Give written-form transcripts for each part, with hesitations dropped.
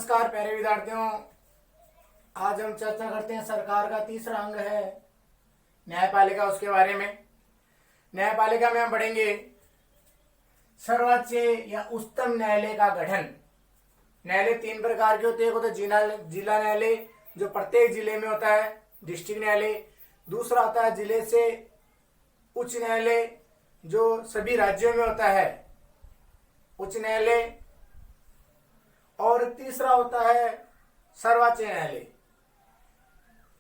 नमस्कार प्यारे विद्यार्थियों। आज हम चर्चा करते हैं सरकार का तीसरा अंग है न्यायपालिका, उसके बारे में। न्यायपालिका में हम पढ़ेंगे सर्वोच्च या उच्चतम न्यायालय का गठन। न्यायालय तीन प्रकार के होते हैं। एक होता है जिला न्यायालय, जो प्रत्येक जिले में होता है, डिस्ट्रिक्ट न्यायालय। दूसरा होता है जिले से उच्च न्यायालय, जो सभी राज्यों में होता है, उच्च न्यायालय। और तीसरा होता है सर्वोच्च न्यायालय।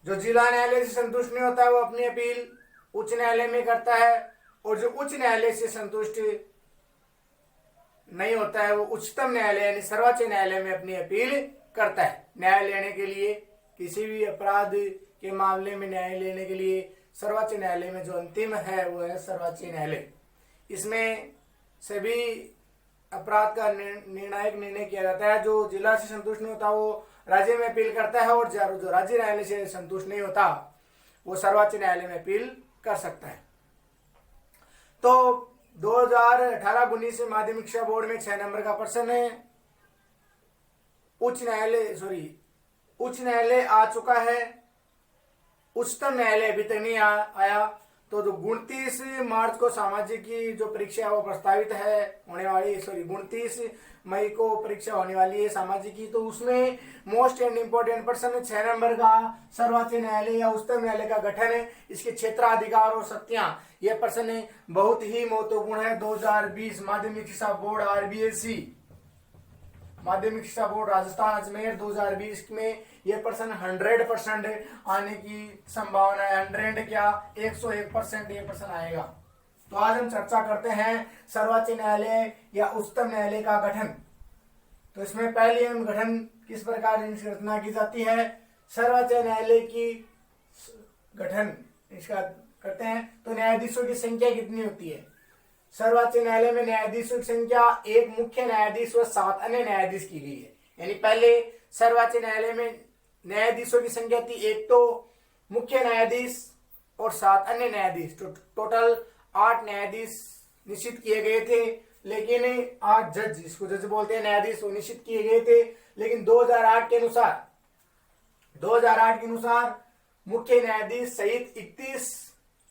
जो जिला न्यायालय से संतुष्ट नहीं होता है वो अपनी अपील उच्च न्यायालय में करता है, और जो उच्च न्यायालय से संतुष्ट नहीं होता है वो उच्चतम न्यायालय यानी सर्वोच्च न्यायालय में अपनी अपील करता है। न्याय लेने के लिए, किसी भी अपराध के मामले में न्याय लेने के लिए सर्वोच्च न्यायालय में जो अंतिम है वो है सर्वोच्च न्यायालय। इसमें सभी अपराध का निर्णायक निर्णय किया जाता है। जो जिला से संतुष्ट नहीं होता वो राज्य में अपील करता है, और जो राज्य न्यायालय से संतुष्ट नहीं होता वो सर्वोच्च न्यायालय में अपील कर सकता है। तो 2018-19 में माध्यमिक शिक्षा बोर्ड में 6 नंबर का प्रश्न है। उच्च न्यायालय आ चुका है, उच्चतम न्यायालय अभी तक नहीं आया। तो जो 29 मार्च को सामाजिक की जो परीक्षा वो प्रस्तावित है होने वाली, 29 मई को परीक्षा होने वाली है सामाजिक की। तो उसमें मोस्ट एंड इम्पोर्टेंट प्रश्न 6 नंबर का सर्वोच्च न्यायालय या उच्चतम न्यायालय का गठन है, इसके क्षेत्राधिकार और शक्तियां। यह प्रश्न बहुत ही महत्वपूर्ण है। 2020 माध्यमिक शिक्षा बोर्ड RBSE माध्यमिक शिक्षा बोर्ड राजस्थान अजमेर 2020 में यह प्रश्न 100% आने की संभावना है। 100 क्या 101% ये प्रश्न आएगा। तो आज हम चर्चा करते हैं सर्वोच्च न्यायालय या उच्चतम न्यायालय का गठन। तो इसमें पहले हम गठन किस प्रकार इसकी रचना की जाती है, सर्वोच्च न्यायालय की गठन इसका करते हैं। तो न्यायाधीशों की संख्या कितनी होती है? सर्वोच्च न्यायालय में न्यायाधीशों की संख्या एक मुख्य न्यायाधीश व 7 अन्य न्यायाधीश की गई है। यानी पहले सर्वोच्च न्यायालय में न्यायाधीशों की संख्या थी एक तो मुख्य न्यायाधीश और 7 अन्य न्यायाधीश। तो टोटल 8 न्यायाधीश निश्चित किए गए थे, लेकिन 8 जज, जिसको जज बोलते हैं न्यायाधीश, वो निश्चित किए गए थे। लेकिन 2008 के अनुसार मुख्य न्यायाधीश सहित 31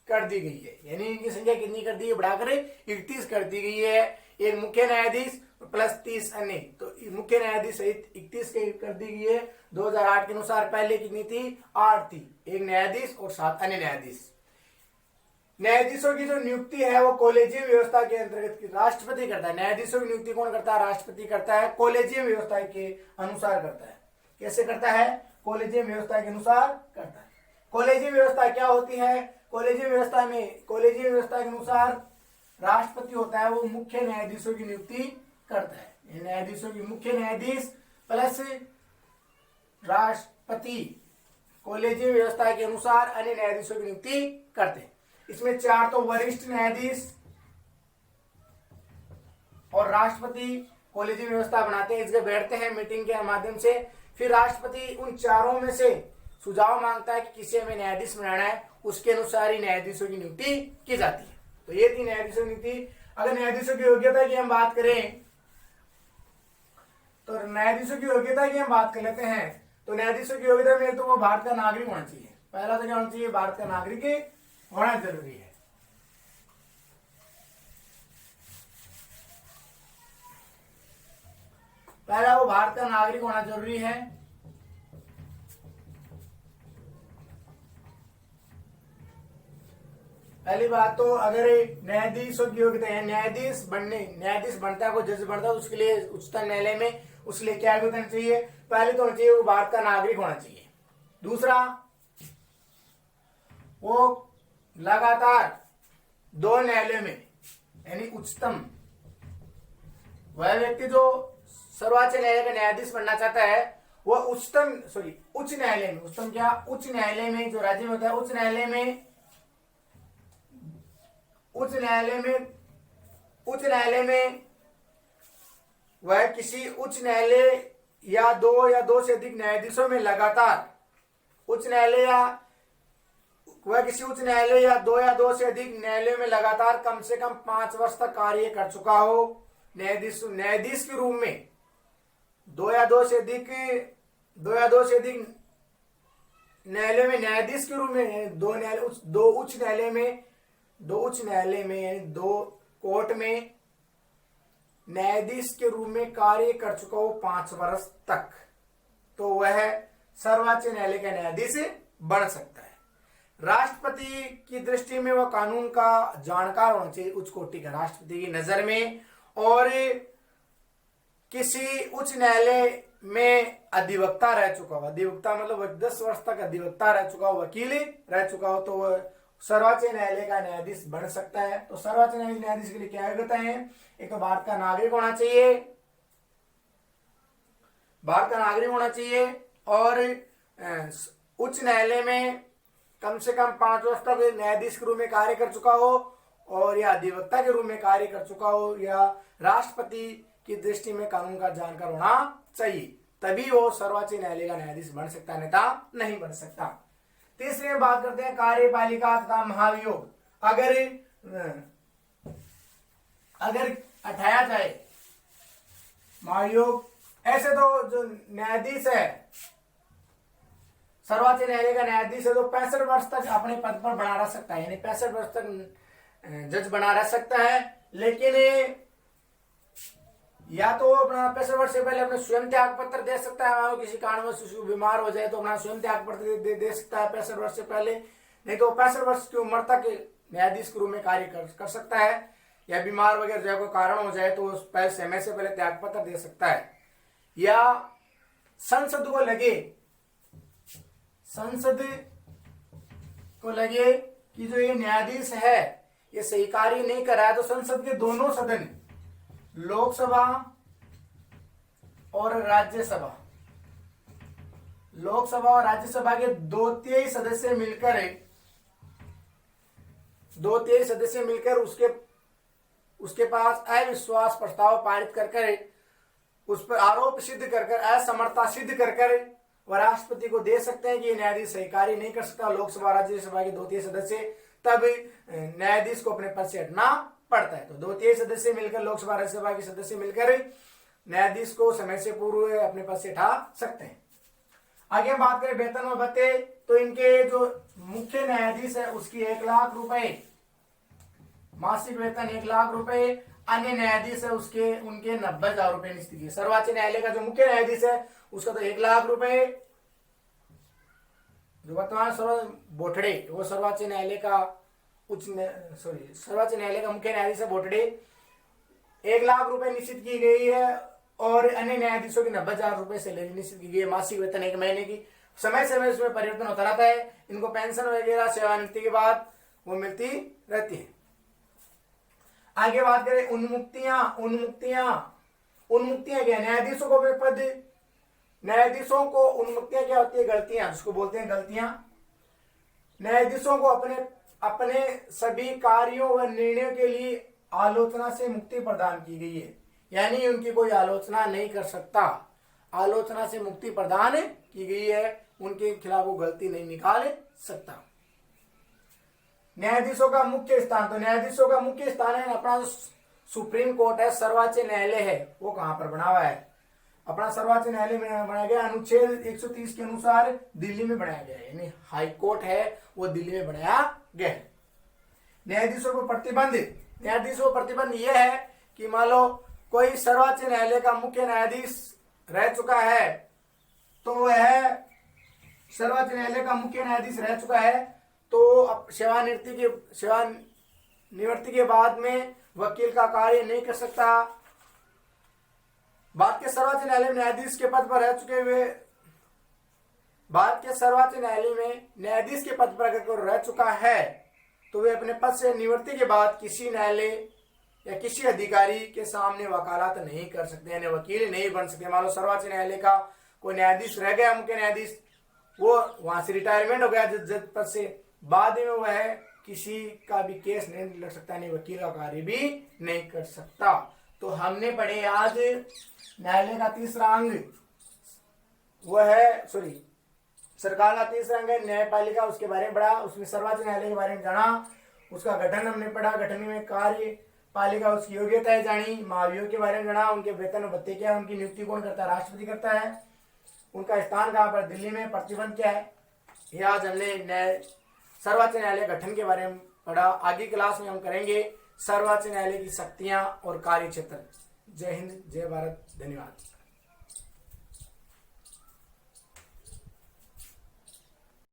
कर दी गई है। यानी इनकी संख्या कितनी कर दी है? बढ़ाकर 31 कर दी गई है। एक मुख्य न्यायाधीश प्लस 30 अन्य, तो मुख्य न्यायाधीश सहित 31 कर दी गई है 2008 के अनुसार। पहले कितनी थी? 8 थी, एक न्यायाधीश और 7 अन्य न्यायाधीश। न्यायाधीशों की जो नियुक्ति है वो कॉलेजियम व्यवस्था के अंतर्गत राष्ट्रपति करता है। न्यायाधीशों की नियुक्ति कौन करता है? राष्ट्रपति करता है। कॉलेजियम व्यवस्था के अनुसार करता है। कैसे करता है? कॉलेजियम व्यवस्था के अनुसार करता है। कॉलेजियम व्यवस्था क्या होती है? कॉलेजियम व्यवस्था के अनुसार राष्ट्रपति होता है, वो मुख्य न्यायाधीशों की नियुक्ति करता है। न्यायाधीशों की मुख्य न्यायाधीश प्लस राष्ट्रपति कॉलेजियम व्यवस्था के अनुसार अन्य न्यायाधीशों की नियुक्ति करते हैं। इसमें 4 तो वरिष्ठ न्यायाधीश और राष्ट्रपति कॉलेजियम व्यवस्था बनाते हैं, इसके बैठते हैं मीटिंग के माध्यम से। फिर राष्ट्रपति उन चारों में से सुझाव मांगता है कि किसे हमें न्यायाधीश बनाना है, उसके अनुसार ही न्यायाधीशों की नियुक्ति की जाती है। तो ये थी न्यायाधीशों की नियुक्ति। अगर न्यायाधीशों की योग्यता की हम बात करें तो न्यायाधीशों की योग्यता की हम बात कर लेते हैं। तो न्यायाधीशों की योग्यता में तो वो भारत का नागरिक होना चाहिए। पहला तो क्या होना चाहिए? भारत का नागरिक होना जरूरी है। पहला वो भारत का नागरिक होना जरूरी है। पहली बात तो अगर न्यायाधीशों की योग्यता है, न्यायाधीश बनता है, कोई जज बनता है, तो उसके लिए उच्चतम न्यायालय में उसके लिए क्या होना चाहिए? पहले तो होना चाहिए वो भारत का नागरिक होना चाहिए। दूसरा, वो लगातार 2 न्यायालयों में यानी उच्चतम, वह व्यक्ति जो सर्वोच्च न्यायालय का न्यायाधीश बनना चाहता है वो उच्च न्यायालय में, उच्चतम क्या? उच्च न्यायालय में जो राज्य में होता है, उच्च न्यायालय में वह किसी उच्च न्यायालय या 2 से अधिक न्यायाधीशों में लगातार किसी उच्च न्यायालय या 2 से अधिक न्यायालयों में लगातार कम से कम 5 वर्ष तक कार्य कर चुका हो न्यायाधीश के रूप में। दो या दो से अधिक न्यायालय में न्यायाधीश के रूप में, दो उच्च न्यायालय में, दो कोर्ट में न्यायाधीश के रूप में कार्य कर चुका हो 5 वर्ष तक, तो वह सर्वोच्च न्यायालय का न्यायाधीश बन सकता है। राष्ट्रपति की दृष्टि में वह कानून का जानकार होना चाहिए, उच्च कोटि का, राष्ट्रपति की नजर में। और किसी उच्च न्यायालय में अधिवक्ता रह चुका हो, अधिवक्ता मतलब 10 वर्ष तक अधिवक्ता रह चुका हो, वकील रह चुका हो, तो वह सर्वोच्च न्यायालय का न्यायाधीश बन सकता है। तो सर्वोच्च न्यायाधीश के लिए क्या योग्यता है? एक तो भारत का नागरिक होना चाहिए, और उच्च न्यायालय में कम से कम 5 वर्ष तक न्यायाधीश के रूप में कार्य कर चुका हो, और या अधिवक्ता के रूप में कार्य कर चुका हो, या राष्ट्रपति की दृष्टि में कानून का जानकार होना चाहिए, तभी वो सर्वोच्च न्यायालय का न्यायाधीश बन सकता है, अन्यथा नहीं बन सकता। तीसरी में बात करते हैं कार्यपालिका तथा महाभियोग। अगर हटाया जाए महाभियोग, ऐसे तो जो न्यायाधीश है, सर्वोच्च न्यायालय का न्यायाधीश है, तो 65 वर्ष तक अपने पद पर बना रह सकता है, यानी 65 वर्ष तक जज बना रह सकता है। लेकिन या तो अपना 65 वर्ष से पहले अपने स्वयं त्याग पत्र दे सकता है, मानो किसी कारणवश शिशु बीमार हो जाए तो अपना स्वयं त्याग पत्र दे सकता है 65 वर्ष से पहले, नहीं तो 65 वर्ष की उम्र तक न्यायाधीश के रूप में कार्य कर सकता है, या बीमार वगैरह जो कोई कारण हो जाए तो समय से पहले त्याग पत्र दे सकता है। या संसद को लगे कि जो ये न्यायाधीश है ये सही कार्य नहीं कर रहा है, तो संसद के दोनों सदन, लोकसभा और राज्यसभा के 2/3 सदस्य मिलकर उसके पास अविश्वास प्रस्ताव पारित कर उस पर आरोप सिद्ध कर असमर्थता सिद्ध कर वह राष्ट्रपति को दे सकते हैं कि ये न्यायाधीश सही कार्य नहीं कर सकता। लोकसभा राज्यसभा के 2/3 सदस्य, तब न्यायाधीश को अपने पद से हटना पड़ता है। तो 2/3 सदस्य मिलकर, लोकसभा राज्यसभा के सदस्य मिलकर न्यायाधीश को समय से पूर्व अपने पद से हटा सकते हैं। आगे हम बात करें वेतन और भत्ते, तो इनके जो मुख्य न्यायाधीश है उसकी 1 लाख रुपए मासिक वेतन, 1 लाख रुपए। अन्य न्यायाधीश है उनके 90,000 रुपए निश्चित है। सर्वोच्च न्यायालय का जो मुख्य न्यायाधीश है उसका तो 1 लाख रुपए, जो वर्तमान बोठड़े, वो सर्वोच्च न्यायालय का मुख्य न्यायाधीश है बोठड़े, 1 लाख रुपए निश्चित की गई है, और अन्य न्यायाधीशों की 90,000 रुपए सैलरी निश्चित की गई है, मासिक वेतन 1 महीने की। समय समय उसमें परिवर्तन होता रहता है, इनको पेंशन वगैरह सेवानिवृत्ति के बाद वो मिलती रहती है। आगे बात करें उन्मुक्तियां क्या? न्यायाधीशों को उन्मुक्तियां क्या होती है? गलतियां, जिसको बोलते हैं गलतियां। न्यायाधीशों को अपने सभी कार्यों व निर्णयों के लिए आलोचना से मुक्ति प्रदान की गई है, यानी उनकी कोई आलोचना नहीं कर सकता, आलोचना से मुक्ति प्रदान की गई है, उनके खिलाफ वो गलती नहीं निकाल सकता। न्यायाधीशों का मुख्य स्थान, तो न्यायाधीशों का मुख्य स्थान है अपना सुप्रीम कोर्ट है, सर्वोच्च न्यायालय है, वो कहां पर बना हुआ है? अपना सर्वोच्च न्यायालय बनाया गया अनुच्छेद 130 के अनुसार दिल्ली में बनाया गया है, यानी हाई कोर्ट है वो दिल्ली में बनाया गया है। न्यायाधीशों को प्रतिबंध यह है कि मान लो कोई सर्वोच्च न्यायालय का मुख्य न्यायाधीश रह चुका है, तो वह सर्वोच्च न्यायालय का मुख्य न्यायाधीश रह चुका है, तो सेवानिवृत्ति के बाद में वकील का कार्य नहीं कर सकता। भारत के सर्वोच्च न्यायालय में न्यायाधीश के पद पर रह चुके हुए, भारत के सर्वोच्च न्यायालय में न्यायाधीश के पद पर अगर कोई रह चुका है तो वे अपने पद से निवृत्ति के बाद किसी न्यायालय या किसी अधिकारी के सामने वकालत नहीं कर सकते, यानी वकील नहीं बन सकते। मान लो सर्वोच्च न्यायालय का कोई न्यायाधीश रह गया, मुख्य न्यायाधीश, वो वहां से रिटायरमेंट हो गया जज पद से, बाद में वह किसी का भी केस नहीं लड़ सकता, नहीं वकील का कार्य भी नहीं कर सकता। तो हमने पढ़े आज न्यायालय का तीसरा अंग, वो है सरकार का तीसरा अंग है न्यायपालिका, उसके बारे में पढ़ा, उसमें सर्वोच्च न्यायालय के बारे में जाना, उसका गठन हमने पढ़ा, गठन में कार्य, पालिका उसकी योग्यता जानी, महाभियोग के बारे में जाना, उनके वेतन भत्ते क्या है, उनकी नियुक्ति कौन करता है, राष्ट्रपति करता है, उनका स्थान कहाँ पर, दिल्ली में, प्रतिबंध क्या है। यह आज हमने सर्वोच्च न्यायालय गठन के बारे में पढ़ा। आगे क्लास में हम करेंगे सर्वोच्च न्यायालय की शक्तियां और कार्य क्षेत्र। जय हिंद, जय भारत, धन्यवाद।